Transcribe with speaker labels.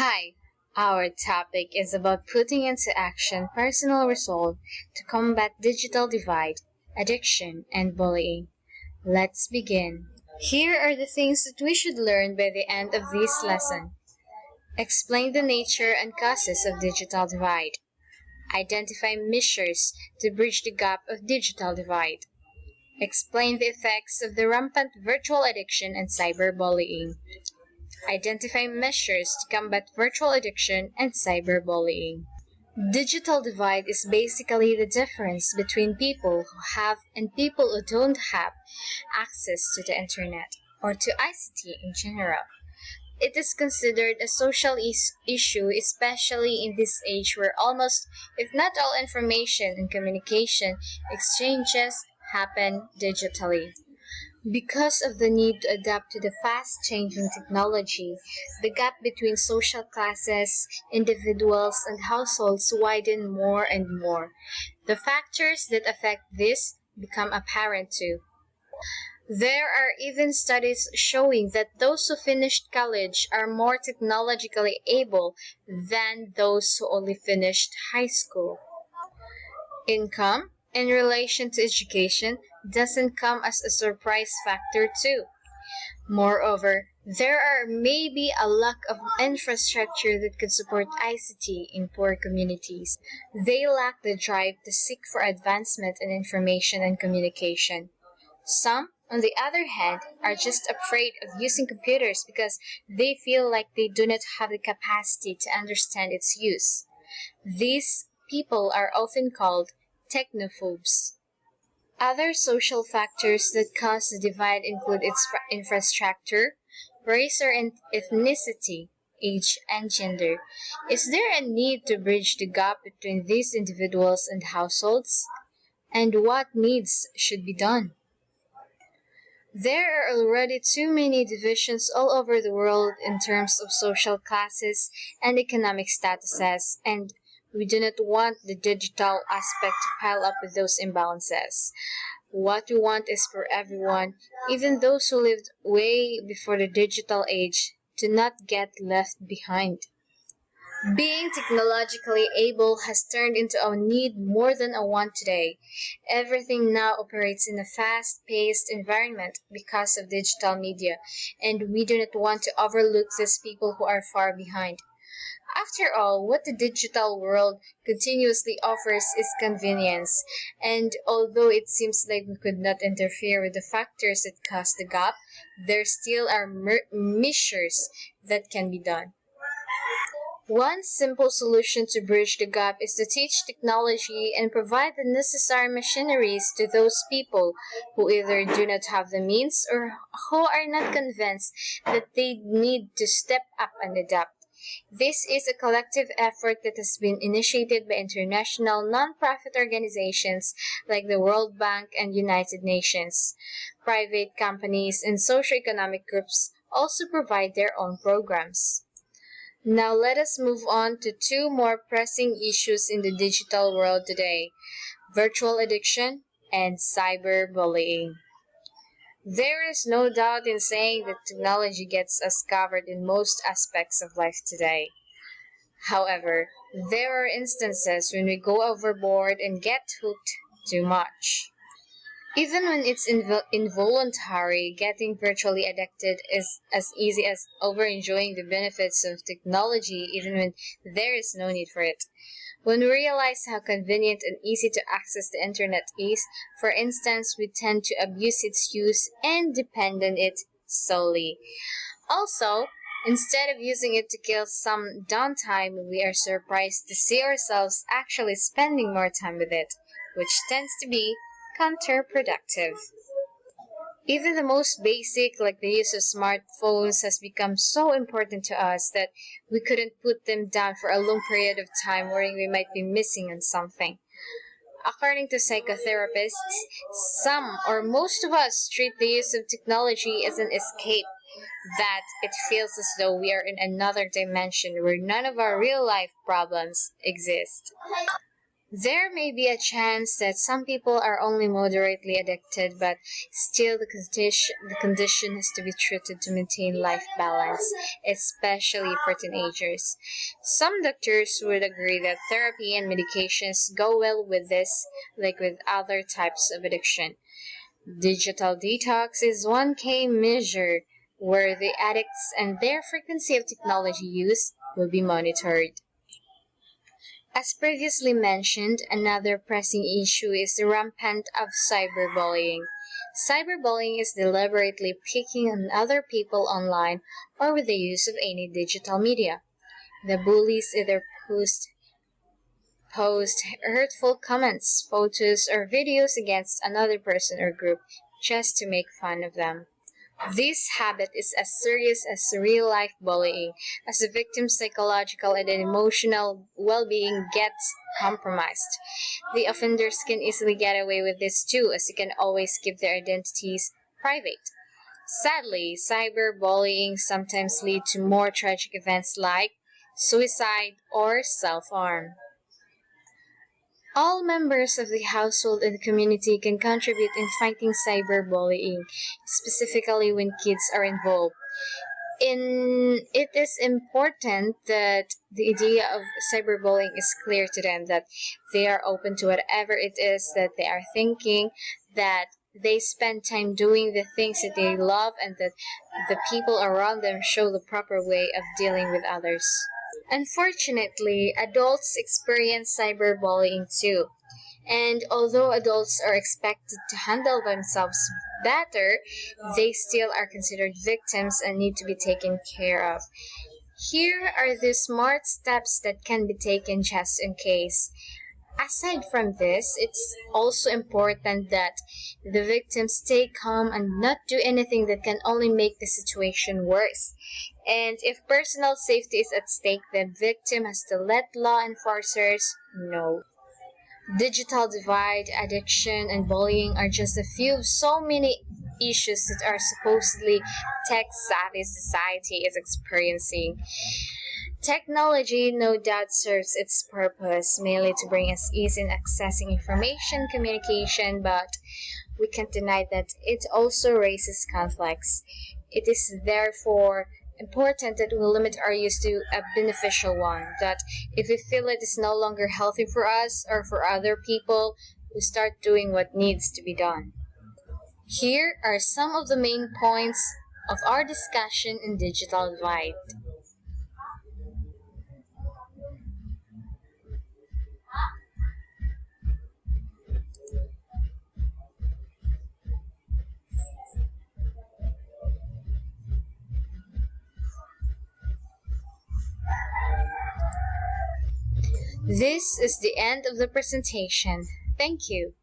Speaker 1: Hi, our topic is about putting into action personal resolve to combat digital divide, addiction, and bullying. Let's begin. Here are the things that we should learn by the end of this lesson. Explain the nature and causes of digital divide. Identify measures to bridge the gap of digital divide. Explain the effects of the rampant virtual addiction and cyberbullying. Identify measures to combat virtual addiction and cyberbullying. Digital divide is basically the difference between people who have and people who don't have access to the internet or to ICT in general. It is considered a social issue, especially in this age where almost, if not all information and communication exchanges happen digitally. Because of the need to adapt to the fast-changing technology, the gap between social classes, individuals, and households widen more and more. The factors that affect this become apparent too. There are even studies showing that those who finished college are more technologically able than those who only finished high school. Income, in relation to education, doesn't come as a surprise factor too. Moreover, there are maybe a lack of infrastructure that could support ICT in poor communities. They lack the drive to seek for advancement in information and communication. Some, on the other hand, are just afraid of using computers because they feel like they do not have the capacity to understand its use. These people are often called technophobes. Other social factors that cause the divide include its infrastructure, race or ethnicity, age, and gender. Is there a need to bridge the gap between these individuals and households? And what needs should be done? There are already too many divisions all over the world in terms of social classes and economic statuses, and we do not want the digital aspect to pile up with those imbalances. What we want is for everyone, even those who lived way before the digital age, to not get left behind. Being technologically able has turned into a need more than a want today. Everything now operates in a fast-paced environment because of digital media, and we do not want to overlook these people who are far behind. After all, what the digital world continuously offers is convenience, and although it seems like we could not interfere with the factors that cause the gap, there still are measures that can be done. One simple solution to bridge the gap is to teach technology and provide the necessary machineries to those people who either do not have the means or who are not convinced that they need to step up and adapt. This is a collective effort that has been initiated by international non-profit organizations like the World Bank and United Nations. Private companies and socioeconomic groups also provide their own programs. Now let us move on to two more pressing issues in the digital world today: virtual addiction and cyberbullying. There is no doubt in saying that technology gets us covered in most aspects of life today. However, there are instances when we go overboard and get hooked too much. Even when it's involuntary, getting virtually addicted is as easy as overenjoying the benefits of technology even when there is no need for it. When we realize how convenient and easy to access the internet is, for instance, we tend to abuse its use and depend on it solely. Also, instead of using it to kill some downtime, we are surprised to see ourselves actually spending more time with it, which tends to be counterproductive. Even the most basic, like the use of smartphones, has become so important to us that we couldn't put them down for a long period of time worrying we might be missing on something. According to psychotherapists, some or most of us treat the use of technology as an escape, that it feels as though we are in another dimension where none of our real life problems exist. There may be a chance that some people are only moderately addicted, but still the condition has to be treated to maintain life balance, especially for teenagers. Some doctors would agree that therapy and medications go well with this, like with other types of addiction. Digital detox is one key measure where the addicts and their frequency of technology use will be monitored. As previously mentioned, another pressing issue is the rampant of cyberbullying. Cyberbullying is deliberately picking on other people online or with the use of any digital media. The bullies either post hurtful comments, photos, or videos against another person or group just to make fun of them. This habit is as serious as real-life bullying, as the victim's psychological and emotional well-being gets compromised. The offenders can easily get away with this too, as they can always keep their identities private. Sadly, cyberbullying sometimes leads to more tragic events like suicide or self-harm. All members of the household and community can contribute in fighting cyberbullying, specifically when kids are involved. It is important that the idea of cyberbullying is clear to them, that they are open to whatever it is that they are thinking, that they spend time doing the things that they love, and that the people around them show the proper way of dealing with others. Unfortunately, adults experience cyberbullying too. And although adults are expected to handle themselves better, they still are considered victims and need to be taken care of. Here are the smart steps that can be taken just in case. Aside from this, it's also important that the victim stay calm and not do anything that can only make the situation worse. And if personal safety is at stake, the victim has to let law enforcers know. Digital divide, addiction, and bullying are just a few of so many issues that our supposedly tech-savvy society is experiencing. Technology no doubt serves its purpose, mainly to bring us ease in accessing information, communication, but we can't deny that it also raises conflicts. It is therefore important that we limit our use to a beneficial one, that if we feel it is no longer healthy for us or for other people, we start doing what needs to be done. Here are some of the main points of our discussion in digital divide. This is the end of the presentation. Thank you.